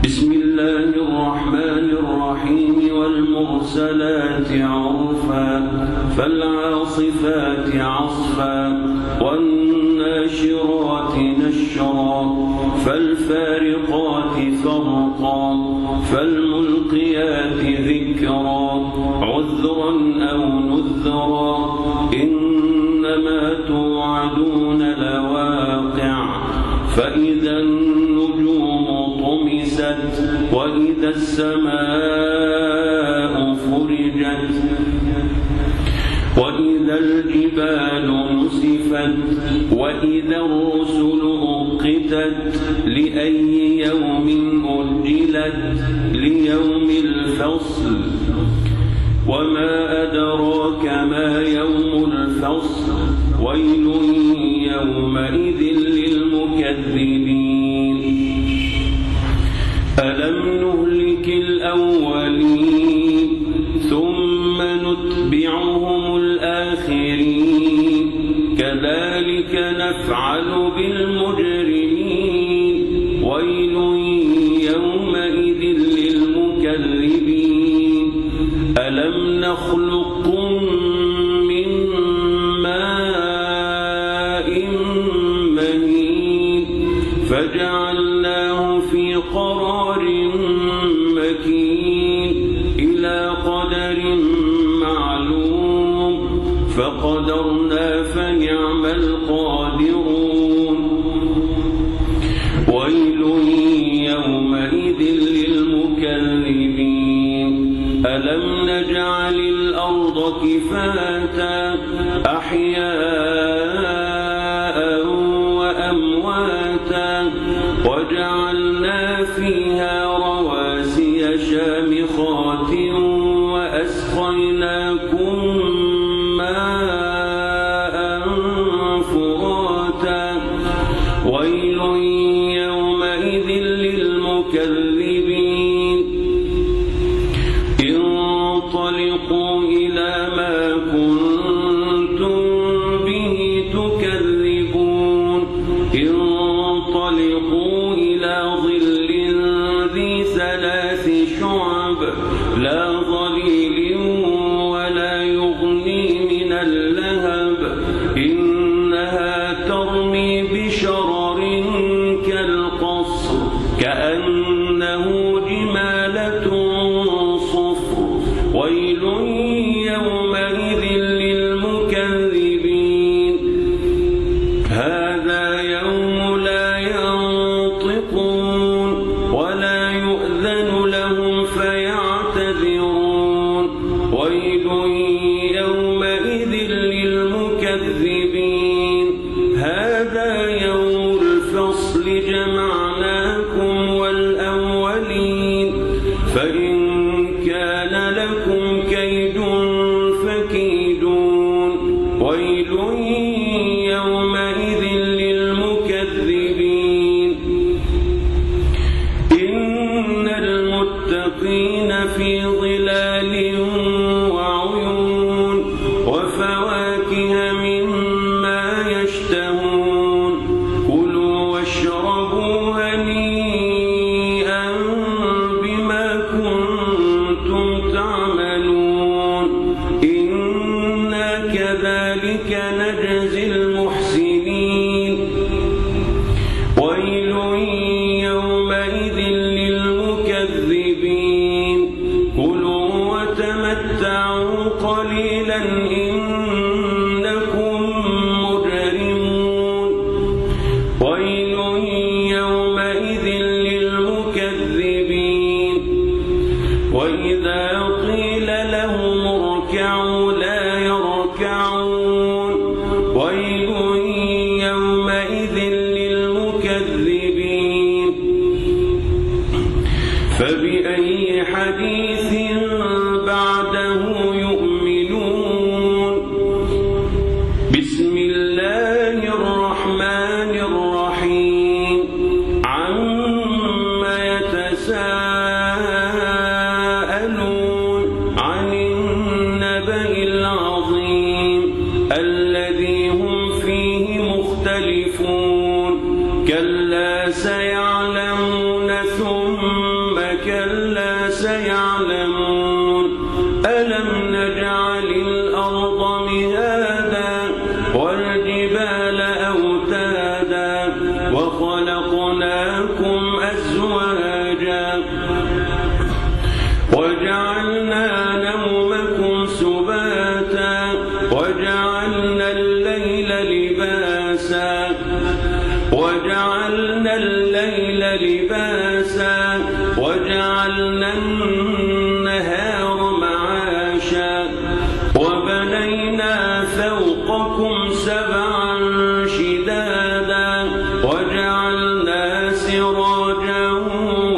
بسم الله الرحمن الرحيم والمرسلات عرفا فالعاصفات عصفا والناشرات نشرا فالفارقات فرقا فالملقيات ذكرا عذرا أو نذرا إنما توعدون لواقع فإذا النجوم طمست وإذا السماء فرجت وإذا الجبال نسفت وإذا الرسل أقتت لأي يوم أجلت ليوم الفصل وما أدراك ما يوم الفصل ويل يومئذ للمكذبين ألم نهلك الأولين ثم نتبعهم الآخرين كذلك نفعل بالمجرمين ويل يومئذ للمكذبين ألم نخلقكم من ماء مهين فجعلناه في قرار مكين إلى قدر معلوم فقدرنا فنعم القادرون ويل يومئذ للمكذبين ألم نجعل الأرض كفاتا أحياء وأمواتا وجعلنا فيها رواسي شامخات وأسقيناكم ماء فراتا ويل يومئذ للمكذبين انطلقوا إلى ما كنتم به تكذبون انطلقوا إلى ظل ذي ثلاث شعب لا ظليل ولا يغني من اللهب إنها ترمي بشرر كالقصر كأنه جمالة صفر ويل يومئذ للمكذبين هذا يوم لا ينطقون ولا يؤذن لهم فيعتذرون ويل يومئذ للمكذبين هذا يوم الفصل جمعناكم والأولين فإن كان لكم كيد فكيدون ويل يومئذ للمكذبين إن المتقين في ظلال وعيون وفواكه مما يشتهون كلوا واشربوا هنيئا بما كنتم تعملون إنا كذلك نجزي المحسنين ويل يومئذ للمكذبين كلوا وتمتعوا قليلا إنكم مجرمون ويل يومئذ للمكذبين وإذا قيل لهم اركعوا لا يركعون ويل يومئذ للمكذبين فبأي حديث بعده يؤمنون بسم الله الرحمن الرحيم عما يتساءلون عن النبأ العظيم الذي هم فيه مختلفون كلا سيعلمون ثم ثم كلا سيعلمون ألم نجعل الأرض مهادا والجبال أوتادا وخلقناكم أزواجا وجعلنا نومكم سباتا وجعلنا الليل لباسا وجعلنا النهار معاشا وبنينا فوقكم سبعا شدادا وجعلنا سراجا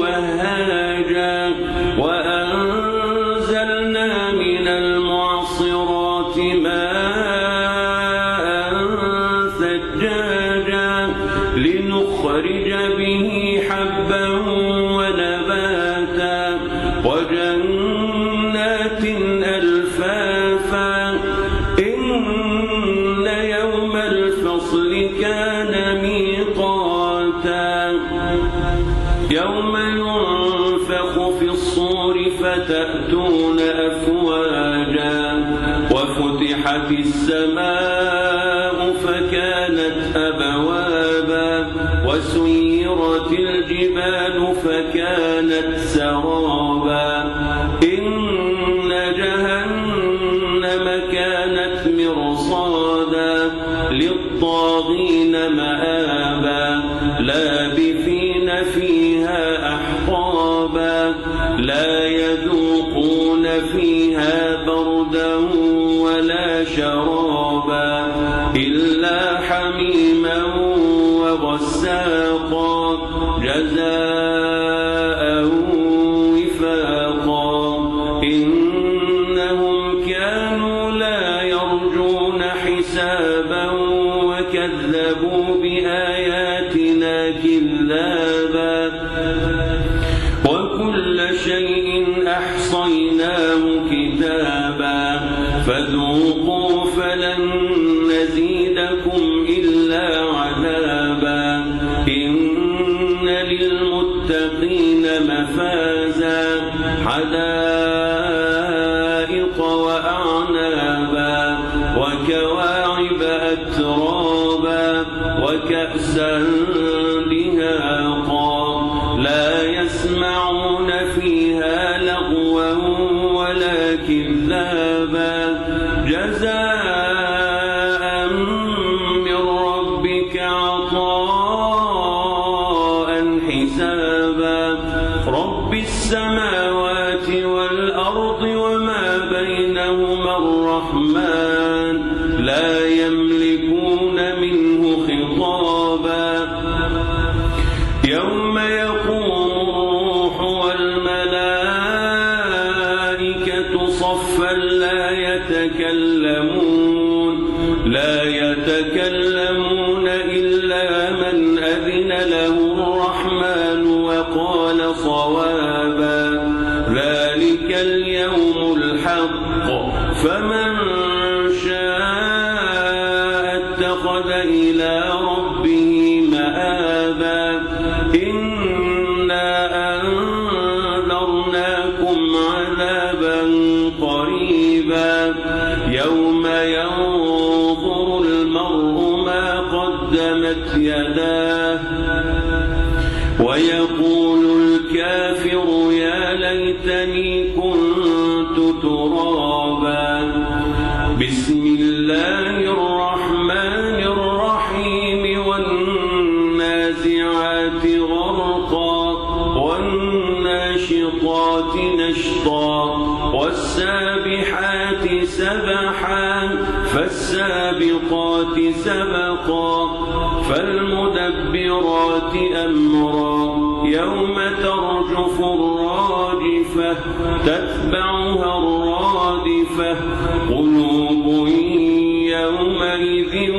وهاجا وأنزلنا من المعصرات ماء ثجاجا لنخرج به حبا ونباتا وجنات ألفافا إن يوم الفصل كان ميقاتا يوم ينفخ في الصور فتأتون أفواجا وفتحت السماء فكانت أبوابا وسيرت الجبال فكانت سرابا إن جهنم كانت مرصادا للطاغين مآبا لابثين فيها أحقابا لا يذوقون فيها بردا ولا شرابا إلا حميما وغساقا جزاء وفاقا إنهم كانوا لا يرجون حسابا وكذبوا بآياتنا كذابا وكل شيء أحصيناه كتابا فذوقوا فلن نزيدكم إلا عذابا إن للمتقين مفازا حدائق وأعنابا وكواعب أترابا وكأسا دهاقا لا يسمعون فيها لغوا ولا كذابا جزاء من ربك عطاء حسابا رب السماوات والأرض وما بينهما الرحمن لا يملكون منه خطابا يوم يقوم الروح والملائكة صفا لا يتكلمون إلا من أذن له الرحمن وقال صوابا ذلك اليوم الحق فمن شاء اتخذ إلى ربه مآبا إنا أنذرناكم عذابا قريبا يوم ينظر المرء ما قدمت يداه ويقول الكافر يا ليتني كنت ترابا بسم الله الرحمن الرحيم والنازعات غرقا والناشطات نشطا والسابحات سبحا فالسابقات سبقا فالمدبرات أمرا يوم ترجف الراجفة تتبعها الرادفة قلوب يومئذ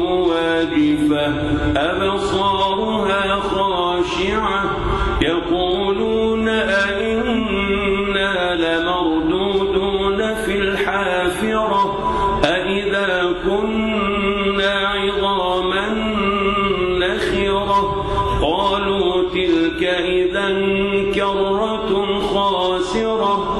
واجفة أبصارها خاشعة يقولون أئنا لمردودون في الحافرة أئذا كنا عظاما نخرة قالوا تلك إذا كرة خاسرة